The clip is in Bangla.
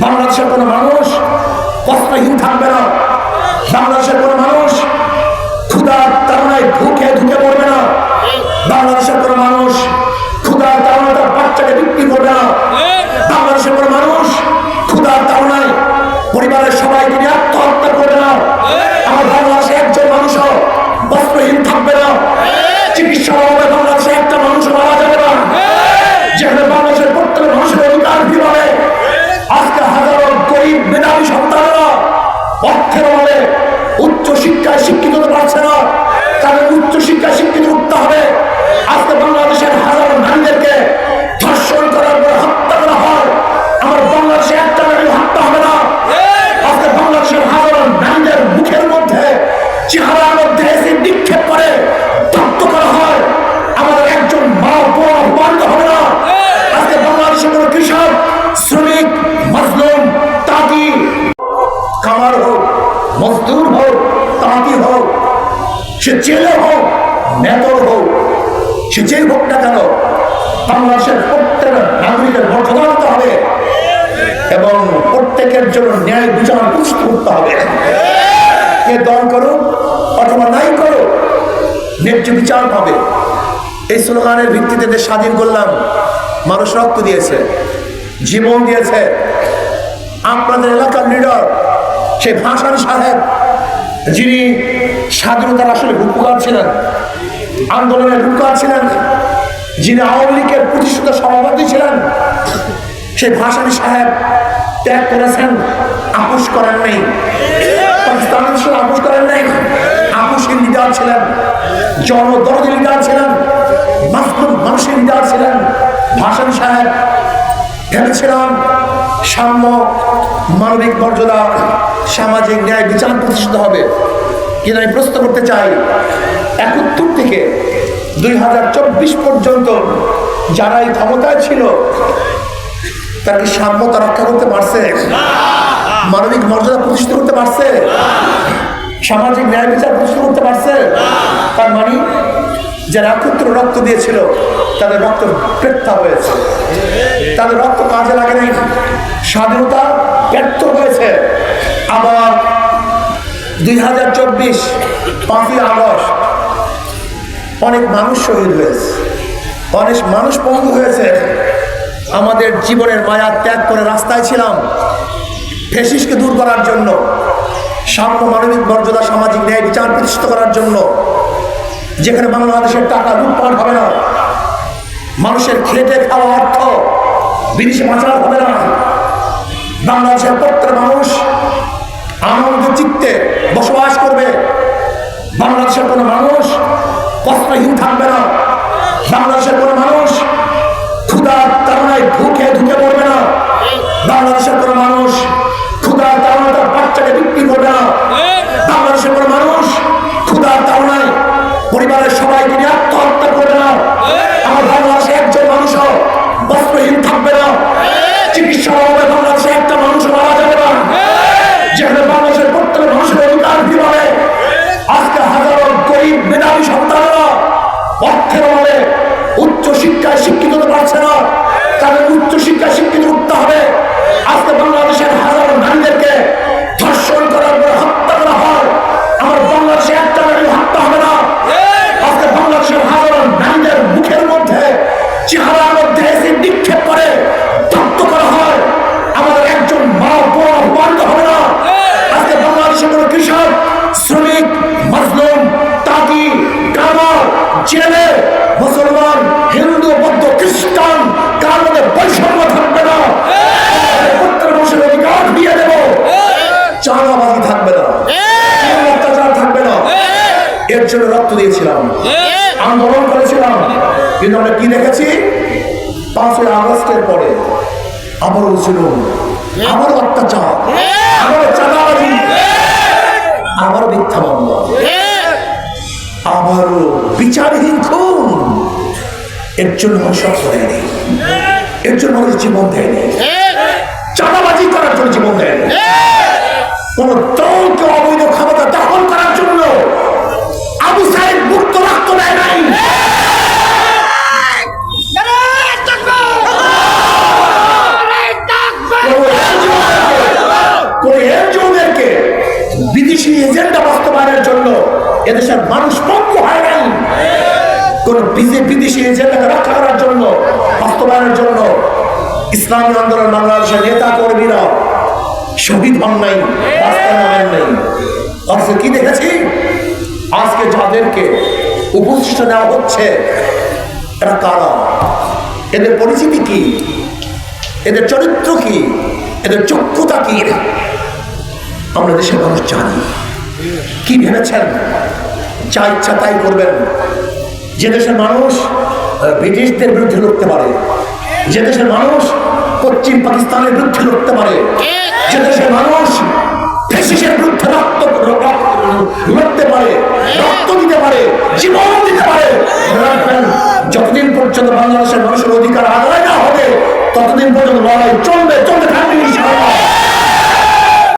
বাংলাদেশের কোনো মানুষ বস্ত্রহীন থাকবে না। বাংলাদেশের কোনো মানুষ ক্ষুধার তাড়নায় ঢুকে পড়বে না। বাংলাদেশের কোনো মানুষ ক্ষুধার তাড়নায় তার বাচ্চাকে বিক্রি করবে না। বাংলাদেশের কোনো মানুষ ক্ষুধার তাড়নায় পরিবারের সবাইকে নিয়ে আত্মহত্যা করবে না। আমার বাংলাদেশে একজন মানুষও বস্ত্রহীন থাকবে না। চিকিৎসা অভাবে বাংলাদেশে একটা মানুষও মারা যাবে না। যেখানে বাংলাদেশের প্রত্যেক মানুষের অধিকার বিভাগে আজকে হাজারো গরিব মেধাবী সন্তানেরা অর্থের অভাবে উচ্চ শিক্ষায় শিক্ষিত হতে পারছে না। তাদের উচ্চ শিক্ষায় শিক্ষিত করতে হবে। আজকে বাংলাদেশের হাজারো নারীদেরকে ধর্ষণ করার পর হত্যা করা হয়। আমার বাংলাদেশে একটা নারী হত্যা হবে না। আজকে বাংলাদেশের হাজারো নারীদের মুখের মধ্যে চেহারার মধ্যে এসে নিক্ষেপ করে দগ্ধ করা হয়। আমাদের একজন মা বোন অপমানিত হবে না। আজকে বাংলাদেশের কোনো কৃষক, শ্রমিক, মজলুম, তাঁতি, কামার হোক, মজদুর হোক, তাঁতি হোক, সে জেলে হোক, মেতর হোক, সে যেই হোক না কেন, বাংলাদেশের প্রত্যেক নাগরিকের মর্যাদা দিতে হবে এবং প্রত্যেকের জন্য ন্যায় বিচার প্রতিষ্ঠা করতে হবে। কে দল করুক অথবা নাই করুক, ন্যায্য বিচার পাবে। এই স্লোগানের ভিত্তিতে দেশ স্বাধীন করলাম। মানুষ রক্ত দিয়েছে, জীবন দিয়েছে। আপনাদের এলাকার লিডার সেই ভাসানী সাহেব, যিনি স্বাধীনতার আসলে রূপকার ছিলেন, আন্দোলনের রূপকার ছিলেন, যিনি আওয়ামী লীগের প্রতিষ্ঠিত সভাপতি ছিলেন, সেই ভাসানী সাহেব ত্যাগ করেছেন, আপোষ করেন নাই। পাকিস্তানের সাথে আপোষ করেন নাই। আপোষের লিডার ছিলেন, জনদরদি লিডার ছিলেন, মানুষের লিডার ছিলেন ভাসানী সাহেব। ভেবেছিলাম সাম্য, মানবিক মর্যাদা, সামাজিক ন্যায় বিচার প্রতিষ্ঠিত হবে। কিন্তু আমি প্রশ্ন করতে চাই, ৭১ থেকে ২০২৪ পর্যন্ত যারা এই ক্ষমতায় ছিল তারা কি সাম্যতা রক্ষা করতে পারছে? মানবিক মর্যাদা প্রতিষ্ঠিত করতে পারছে? সামাজিক ন্যায় বিচার প্রতিষ্ঠিত করতে পারছে? তার মানে যারা একত্র রক্ত দিয়েছিল তাদের রক্ত বৃথা হয়েছে, তাদের রক্ত কাজে লাগে নাই, স্বাধীনতা ব্যর্থ হয়েছে। আবার ২০২৪ ৫ই আগস্ট অনেক মানুষ শহীদ হয়েছে, অনেক মানুষ পঙ্গু হয়েছে। আমাদের জীবনের মায়া ত্যাগ করে রাস্তায় ছিলাম ফ্যাসিস্টকে দূর করার জন্য, সাম্য, মানবিক মর্যাদা, সামাজিক ন্যায় বিচার প্রতিষ্ঠিত করার জন্য, যেখানে বাংলাদেশের টাকা লুটপাট হবে না, মানুষের খেটে খাওয়া অর্থ বিদেশে পাচার হবে না, বাংলাদেশের প্রত্যেক মানুষ আনন্দ চিত্তে বসবাস করবে, বাংলাদেশের কোনো মানুষ বস্ত্রহীন থাকবে না, বাংলাদেশের কোনো মানুষ ক্ষুধার তাড়নায় ঢুকে পড়বে না, বাংলাদেশের কোনো মানুষ ক্ষুধার তাড়নায় তার বাচ্চাকে বিক্রি করবে না, বাংলাদেশের কোনো মানুষ ক্ষুধার তাড়নায় পরিবারের সবাইকে নিয়ে আত্মহত্যা করবে না। আমার বাংলাদেশে একজন মানুষও বস্ত্রহীন থাকবে না। চিকিৎসা অভাবে বাংলাদেশে একটা মানুষও মারা যাবে না। যেখানে বাংলাদেশের প্রত্যেক মানুষের অধিকার বিভাগে আজকে হাজারো গরিব মেধাবী সন্তানেরা অর্থের অভাবে উচ্চ শিক্ষায় শিক্ষিত হতে পারছে না। তাদের উচ্চ শিক্ষায় শিক্ষিত করতে হবে। আজকে বাংলাদেশের হাজারো নারীদেরকে ধর্ষণ করার পর হত্যা করা হয়। আমার বাংলাদেশে একটা নারী হত্যা হবে না। আজকে বাংলাদেশের হাজারো নারীদের মুখের মধ্যে চেহারার মধ্যে এসে নিক্ষেপ করে দগ্ধ করা হয়। আমাদের একজন মা বোন অপমানিত হবে না। আজকে বাংলাদেশের কোনো কৃষক, শ্রমিক, মজলুম, তাঁতি, কামার, জেলে, মুসলমান, হিন্দু, বৌদ্ধ, খ্রিস্টান কার মধ্যে বৈষম্য থাকবে না। প্রত্যেক মানুষের অধিকার দিয়ে দেব। চাঁদাবাজি থাকবে না, অত্যাচার থাকবে না। এর জন্য রক্ত দিয়েছিলাম, আন্দোলন করেছিলাম। কিন্তু আমরা কি দেখেছি? ৫ই আগস্টের পরে আবারও ছিল, আবারও অত্যাচার, আবারও চাঁদাবাজি, আবারও মিথ্যা মামলা, আবারও বিচারহীন খুন। এর জন্য মানুষ রক্ত দেয়নি, এর জন্য মানুষ জীবন দেয়নি, চাঁদাবাজি করার জন্য জীবন দেয়নি, কোন দলকে অবৈধ ক্ষমতা দখল করার জন্য আবু সাইদ মুক্ত রক্ত দেয় নাই। বিদেশি এজেন্ডা বাস্তবায়নের জন্য এদেশের মানুষ পঙ্গু হয় নাই। কোন বিদেশি এজেন্ডাকে রক্ষা করার জন্য, বাস্তবায়নের জন্য ইসলামী আন্দোলন বাংলাদেশের নেতা কর্মীরা শহীদ হন নাই, রাস্তায় নামেন নাই। অথচ কি দেখেছি, আজকে যাদেরকে উপদেষ্টা দেওয়া হচ্ছে এরা কারা, এদের পরিচিতি কি, এদের চরিত্র কি, এদের যোগ্যতা কি, আমরা দেশের মানুষ জানি। কি ভেবেছেন যা ইচ্ছা তাই করবেন? যে দেশের মানুষ ব্রিটিশদের বিরুদ্ধে লড়তে পারে, যে দেশের মানুষ পশ্চিম পাকিস্তানের বিরুদ্ধে লড়তে পারে, যে দেশের মানুষ ফ্যাসিস্টের বিরুদ্ধে লড়তে পারে, রক্ত দিতে পারে, জীবন দিতে পারে, যতদিন পর্যন্ত বাংলাদেশের মানুষের অধিকার আদায় না হবে ততদিন পর্যন্ত লড়াই চলবে, চলতে থাকবে।